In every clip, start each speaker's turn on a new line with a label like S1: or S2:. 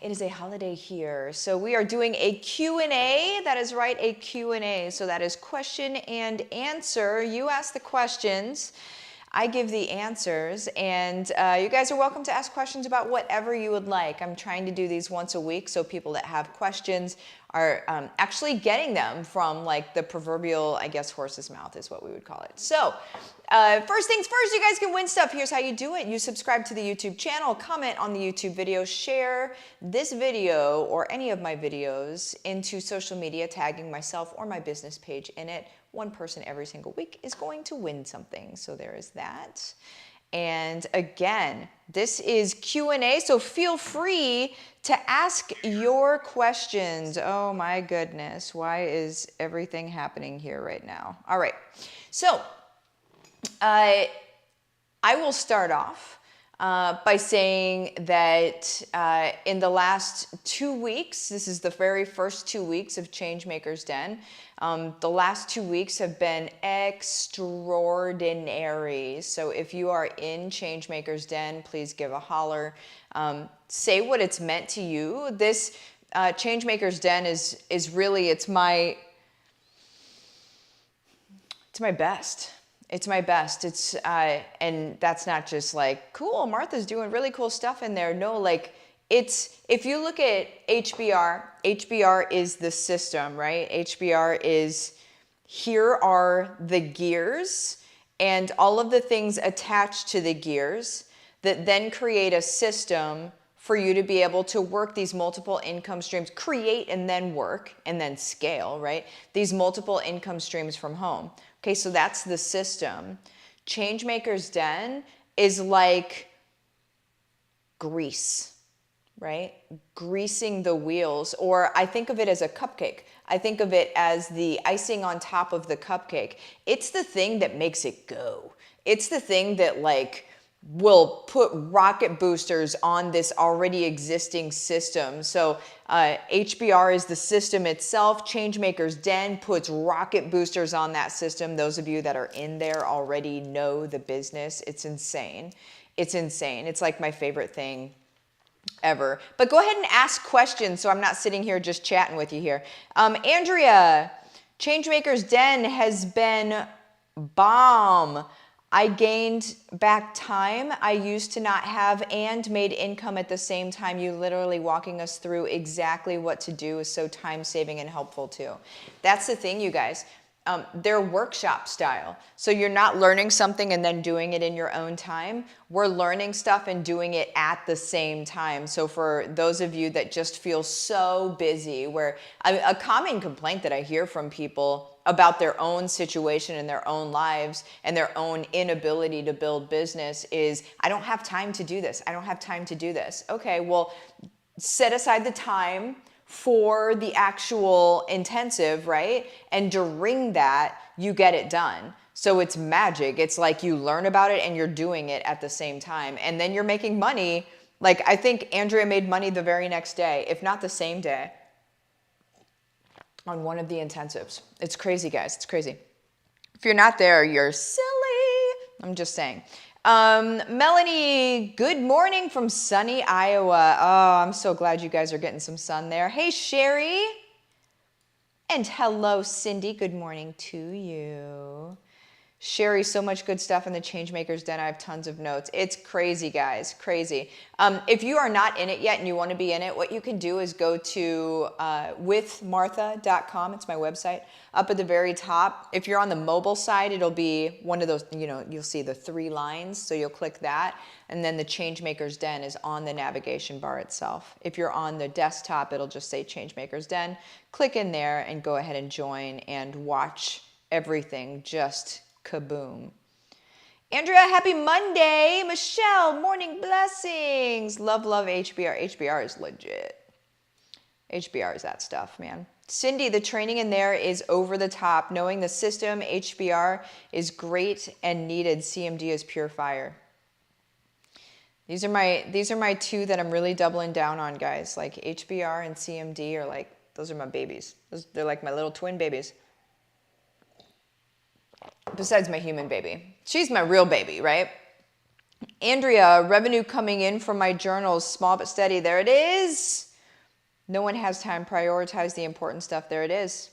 S1: It is a holiday here, so we are doing a Q&A. That is right, a Q&A. So that is question and answer. You ask the questions, I give the answers, and you guys are welcome to ask questions about whatever you would like. I'm trying to do these once a week, so people that have questions are actually getting them from like the proverbial, I guess, horse's mouth is what we would call it. So first things first, you guys can win stuff. Here's how you do it. You subscribe to the YouTube channel, comment on the YouTube video, share this video or any of my videos into social media, tagging myself or my business page in it. One person every single week is going to win something. So there is that. And again, this is Q&A, so feel free to ask your questions. Oh my goodness, why is everything happening here right now? All right, so I will start off by saying that in the last 2 weeks, this is the very first 2 weeks of Changemaker's Den. The last 2 weeks have been extraordinary. So if you are in Changemaker's Den, please give a holler. Say what it's meant to you. This Changemaker's Den is really, it's my best. It's my best. It's and that's not just like, cool, Martha's doing really cool stuff in there. No, like it's, if you look at HBR is the system, right? HBR is, here are the gears and all of the things attached to the gears that then create a system for you to be able to work these multiple income streams, create and then work and then scale, right? These multiple income streams from home. Okay, so that's the system. Changemaker's Den is like grease, right? Greasing the wheels, or I think of it as a cupcake. I think of it as the icing on top of the cupcake. It's the thing that makes it go. It's the thing that like will put rocket boosters on this already existing system. So HBR is the system itself. Changemaker's Den puts rocket boosters on that system. Those of you that are in there already know the business. It's insane. It's insane. It's like my favorite thing ever. But go ahead and ask questions so I'm not sitting here just chatting with you here. Andrea, Changemaker's Den has been bomb. I gained back time I used to not have and made income at the same time. You literally walking us through exactly what to do is so time saving and helpful too. That's the thing, you guys. They're workshop style. So you're not learning something and then doing it in your own time. We're learning stuff and doing it at the same time. So for those of you that just feel so busy, where a common complaint that I hear from people about their own situation in their own lives and their own inability to build business is, I don't have time to do this. I don't have time to do this. Okay, well, set aside the time for the actual intensive, right? And during that, you get it done. So it's magic. It's like you learn about it and you're doing it at the same time. And then you're making money. Like I think Andrea made money the very next day, if not the same day, on one of the intensives. It's crazy, guys. It's crazy. If you're not there, you're silly. I'm just saying. Melanie, good morning from sunny Iowa. Oh, I'm so glad you guys are getting some sun there. Hey, Sherry. And hello, Cindy. Good morning to you. Sherry, so much good stuff in the Changemaker's Den. I have tons of notes. It's crazy, guys, crazy. If you are not in it yet and you want to be in it, what you can do is go to withmartha.com. It's my website. Up at the very top, if you're on the mobile side, it'll be one of those, you know, you'll see the 3 lines. So you'll click that. And then the Changemaker's Den is on the navigation bar itself. If you're on the desktop, it'll just say Changemaker's Den. Click in there and go ahead and join and watch everything just kaboom. Andrea, happy Monday. Michelle, morning blessings. Love, love HBR. HBR is legit. HBR is that stuff, man. Cindy, the training in there is over the top. Knowing the system, HBR is great and needed. CMD is pure fire. These are my 2 that I'm really doubling down on, guys. Like HBR and CMD are like, those are my babies. They're like my little twin babies. Besides my human baby. She's my real baby, right? Andrea, revenue coming in from my journals, small but steady. There it is. No one has time. Prioritize the important stuff. There it is.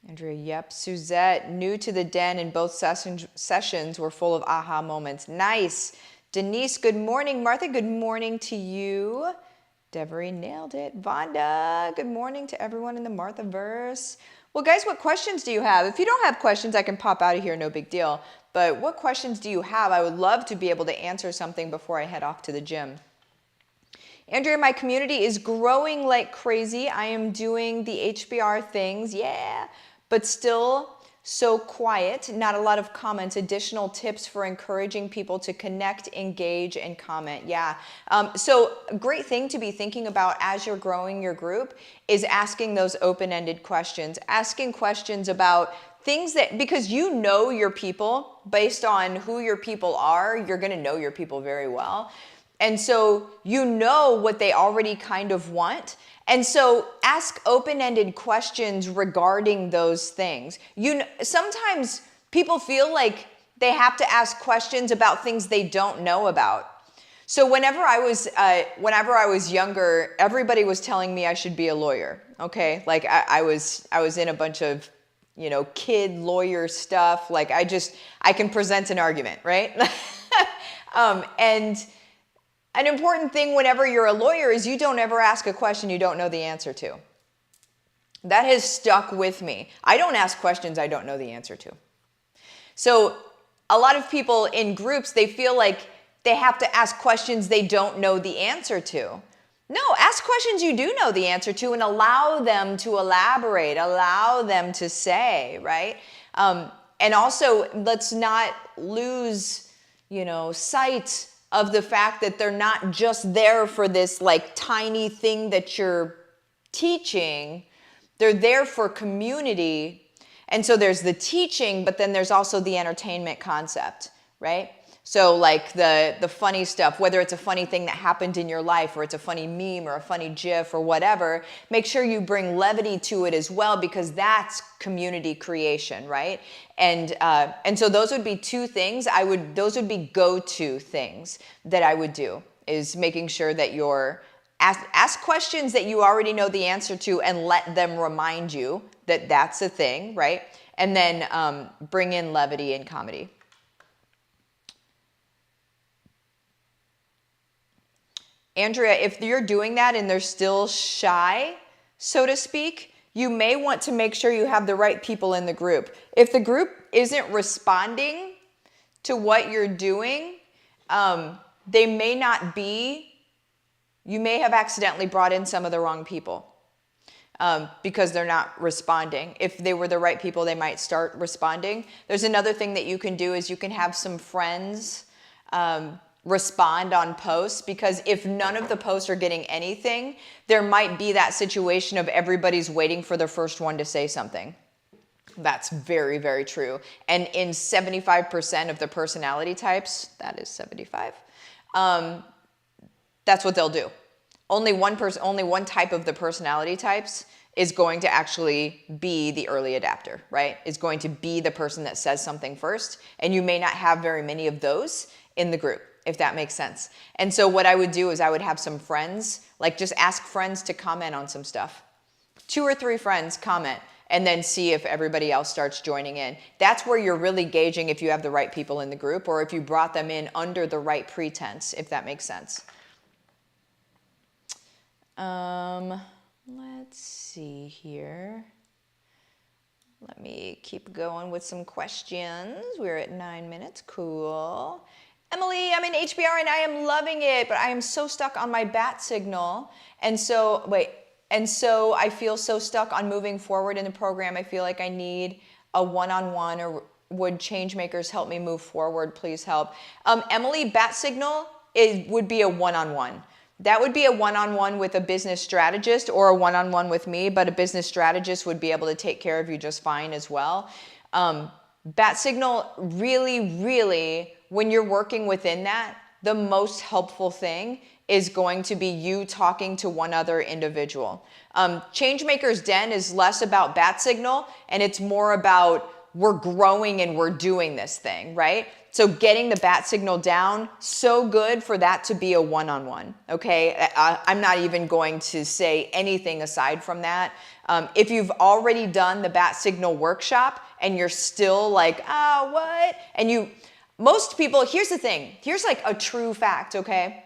S1: Andrea, yep. Suzette, new to the den, and both sessions were full of aha moments. Nice. Denise, good morning. Martha, good morning to you. Devery nailed it. Vonda, good morning to everyone in the Marthaverse. Well, guys, what questions do you have? If you don't have questions, I can pop out of here, no big deal. But what questions do you have? I would love to be able to answer something before I head off to the gym. Andrea, my community is growing like crazy. I am doing the HBR things, yeah, but still so quiet. Not a lot of comments. Additional tips for encouraging people to connect, engage, and comment. Yeah. So a great thing to be thinking about as you're growing your group is asking those open-ended questions. Asking questions about things that, because you know your people, based on who your people are, you're going to know your people very well. And so you know what they already kind of want. And so ask open-ended questions regarding those things. Sometimes people feel like they have to ask questions about things they don't know about. So whenever I was younger, everybody was telling me I should be a lawyer. Okay, like I was in a bunch of, you know, kid lawyer stuff. Like I can present an argument, right? And an important thing whenever you're a lawyer is you don't ever ask a question you don't know the answer to. That has stuck with me. I don't ask questions I don't know the answer to. So a lot of people in groups, they feel like they have to ask questions they don't know the answer to. No, ask questions you do know the answer to and allow them to elaborate, allow them to say, right? And also, let's not lose, you know, sight of the fact that they're not just there for this like tiny thing that you're teaching. They're there for community. And so there's the teaching, but then there's also the entertainment concept, right? So like the funny stuff, whether it's a funny thing that happened in your life or it's a funny meme or a funny GIF or whatever, make sure you bring levity to it as well, because that's community creation, right? And so those would be two things those would be go-to things that I would do, is making sure that you're ask questions that you already know the answer to and let them remind you that that's a thing, right? And then bring in levity and comedy. Andrea, if you're doing that and they're still shy, so to speak, you may want to make sure you have the right people in the group. If the group isn't responding to what you're doing, they may not be, you may have accidentally brought in some of the wrong people because they're not responding. If they were the right people, they might start responding. There's another thing that you can do is you can have some friends respond on posts, because if none of the posts are getting anything, there might be that situation of everybody's waiting for the first one to say something. That's very, very true. And in 75% of the personality types, that is 75, that's what they'll do. Only one type of the personality types is going to actually be the early adapter, right? Is going to be the person that says something first, and you may not have very many of those in the group, if that makes sense. And so what I would do is I would have some friends, like just ask friends to comment on some stuff. 2 or 3 friends comment, and then see if everybody else starts joining in. That's where you're really gauging if you have the right people in the group or if you brought them in under the right pretense, if that makes sense. Let's see here. Let me keep going with some questions. We're at 9 minutes, cool. Emily, I'm in HBR and I am loving it, but I am so stuck on my bat signal. And so I feel so stuck on moving forward in the program. I feel like I need a one-on-one, or would change makers help me move forward? Please help. Emily, bat signal would be a one-on-one. That would be a one-on-one with a business strategist or a one-on-one with me, but a business strategist would be able to take care of you just fine as well. Bat signal, really, really, when you're working within that, the most helpful thing is going to be you talking to one other individual. Changemaker's Den is less about bat signal, and it's more about we're growing and we're doing this thing, right? So getting the bat signal down, so good for that to be a one-on-one, okay? I'm not even going to say anything aside from that. If you've already done the bat signal workshop and you're still like, what? And most people, here's the thing, here's like a true fact, okay?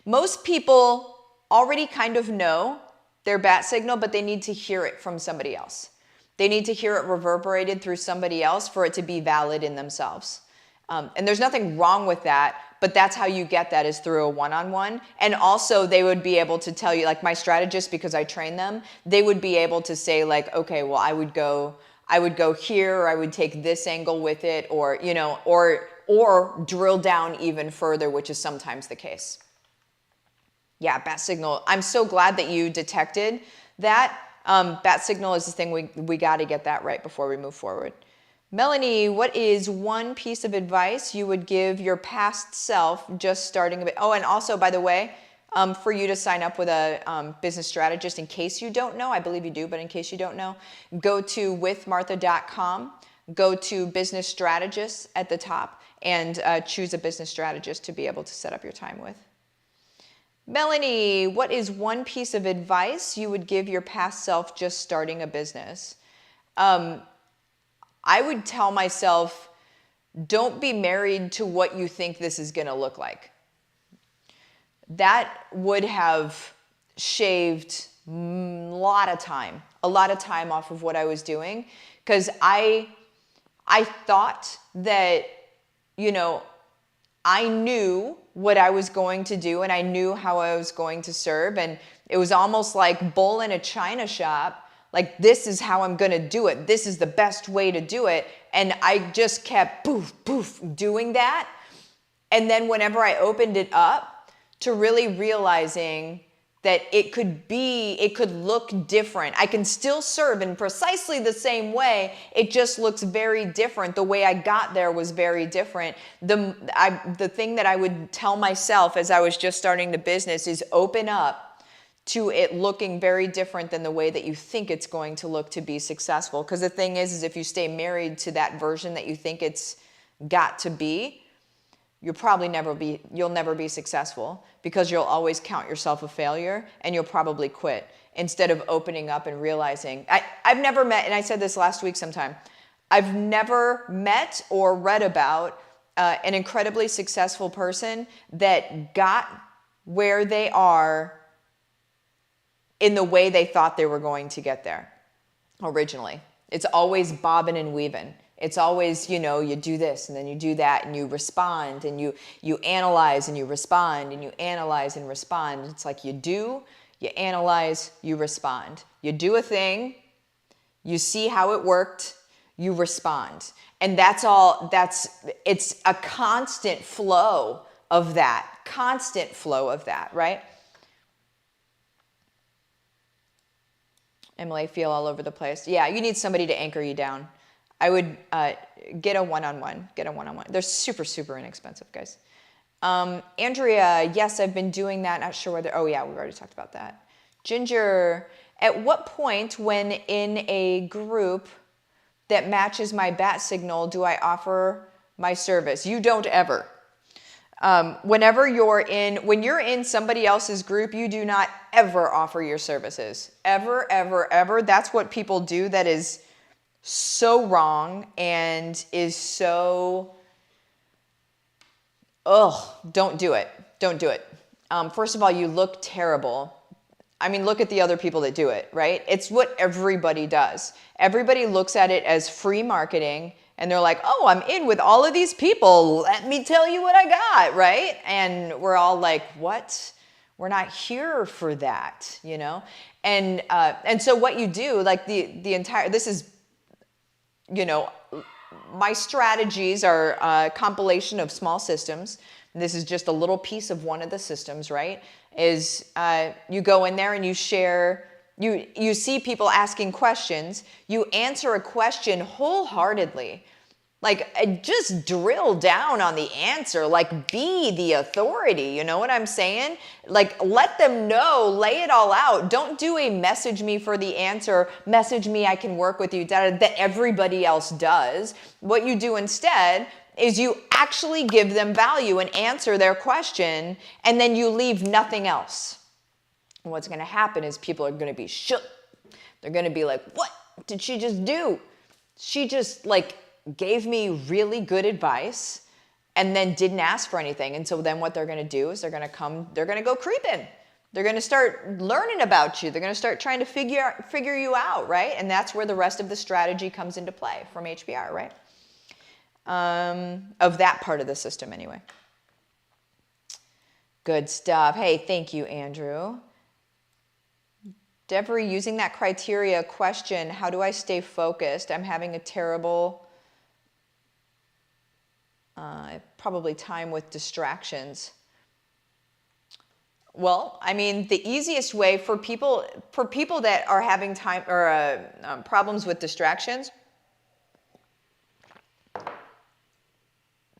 S1: Most people already kind of know their bat signal, but they need to hear it from somebody else. They need to hear it reverberated through somebody else for it to be valid in themselves. And there's nothing wrong with that, but that's how you get that, is through a one-on-one. And also they would be able to tell you, like my strategist, because I train them, they would be able to say like, okay, well, I would go here, or I would take this angle with it, or, you know, or drill down even further, which is sometimes the case. Yeah, bat signal. I'm so glad that you detected that. Bat signal is the thing, we got to get that right before we move forward. Melanie, what is one piece of advice you would give your past self just starting a bit? Oh, and also, by the way, for you to sign up with a business strategist, in case you don't know, I believe you do, but in case you don't know, go to withmartha.com, go to business strategist at the top, and choose a business strategist to be able to set up your time with. Melanie, what is one piece of advice you would give your past self just starting a business? I would tell myself, don't be married to what you think this is going to look like. That would have shaved a lot of time off of what I was doing, because I thought that, you know, I knew what I was going to do and I knew how I was going to serve, and it was almost like bull in a china shop. Like, this is how I'm going to do it. This is the best way to do it. And I just kept poof doing that. And then whenever I opened it up to really realizing that it could look different. I can still serve in precisely the same way. It just looks very different. The way I got there was very different. The thing that I would tell myself as I was just starting the business is open up to it looking very different than the way that you think it's going to look to be successful. Because the thing is if you stay married to that version that you think it's got to be, you'll never be successful, because you'll always count yourself a failure and you'll probably quit, instead of opening up and realizing. I've never met, and I said this last week sometime, I've never met or read about an incredibly successful person that got where they are in the way they thought they were going to get there originally. It's always bobbing and weaving. It's always, you know, you do this and then you do that and you respond and you analyze and you respond and you analyze and respond. It's like you do, you analyze, you respond. You do a thing, you see how it worked, you respond. And that's all, it's a constant flow of that, right? Emily, I feel all over the place. Yeah, you need somebody to anchor you down. I would get a one-on-one. They're super, super inexpensive, guys. Andrea, yes, I've been doing that. Not sure whether, oh yeah, we've already talked about that. Ginger, at what point when in a group that matches my bat signal do I offer my service? You don't ever. When you're in somebody else's group, you do not ever offer your services. Ever, ever, ever. That's what people do. That is so wrong and is so, don't do it. Don't do it. First of all, you look terrible. I mean, look at the other people that do it, right? It's what everybody does. Everybody looks at it as free marketing, and they're like, oh, I'm in with all of these people. Let me tell you what I got, right? And we're all like, what? We're not here for that, you know? And so what you do, like the entire, this is, you know, my strategies are a compilation of small systems. This is just a little piece of one of the systems, right? Is you go in there and you share, you see people asking questions, you answer a question wholeheartedly. Like, just drill down on the answer. Like, be the authority. You know what I'm saying? Like, let them know, lay it all out. Don't do a message me for the answer, message me, I can work with you, that everybody else does. What you do instead is you actually give them value and answer their question, and then you leave nothing else. And what's going to happen is people are going to be shook. They're going to be like, what did she just do? She just, like, gave me really good advice and then didn't ask for anything. And so then what they're going to do is they're going to go creeping. They're going to start learning about you. They're going to start trying to figure you out, right? And that's where the rest of the strategy comes into play from HBR, right? Of that part of the system anyway. Good stuff. Hey, thank you, Andrew. Deborah, using that criteria question, how do I stay focused? I'm having a terrible probably time with distractions. Well, I mean, the easiest way for people that are having time or problems with distractions,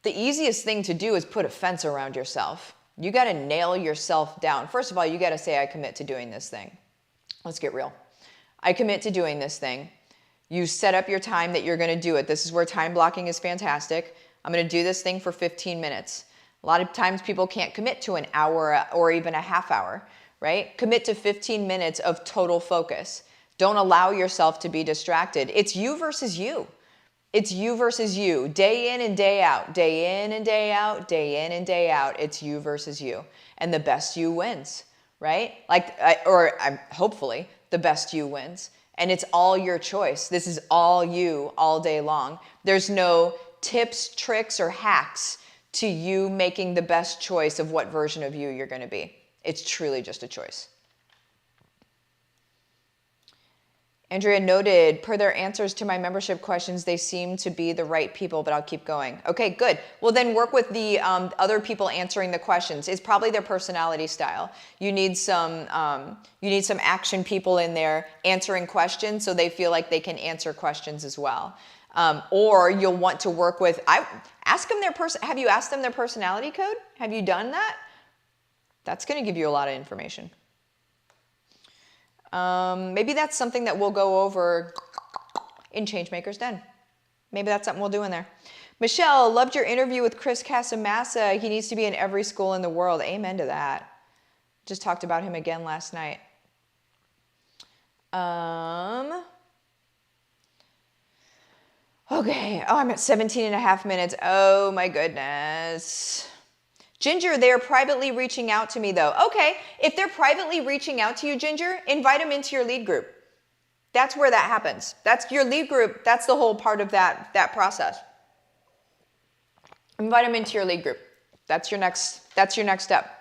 S1: the easiest thing to do is put a fence around yourself. You got to nail yourself down. First of all, you got to say, I commit to doing this thing. Let's get real. I commit to doing this thing. You set up your time that you're going to do it. This is where time blocking is fantastic. I'm going to do this thing for 15 minutes. A lot of times people can't commit to an hour or even a half hour, right? Commit to 15 minutes of total focus. Don't allow yourself to be distracted. It's you versus you. It's you versus you. Day in and day out. Day in and day out. Day in and day out. It's you versus you. And the best you wins, right? Hopefully, the best you wins. And it's all your choice. This is all you all day long. There's no tips, tricks, or hacks to you making the best choice of what version of you you're going to be. It's truly just a choice. Andrea noted, per their answers to my membership questions, they seem to be the right people, but I'll keep going. Okay, good. Well, then work with the other people answering the questions. It's probably their personality style. You need some action people in there answering questions so they feel like they can answer questions as well. Or you'll want to work with, ask them have you asked them their personality code? Have you done that? That's going to give you a lot of information. Maybe that's something that we'll go over in Changemaker's Den. Maybe that's something we'll do in there. Michelle, loved your interview with Chris Casamassa. He needs to be in every school in the world. Amen to that. Just talked about him again last night. Okay. Oh, I'm at 17 and a half minutes. Oh my goodness. Ginger, they're privately reaching out to me though. Okay, if they're privately reaching out to you, Ginger, invite them into your lead group. That's where that happens. That's your lead group. That's the whole part of that process. Invite them into your lead group. That's your next step.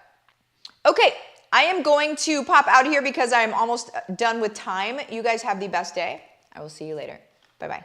S1: Okay, I am going to pop out here because I'm almost done with time. You guys have the best day. I will see you later. Bye-bye.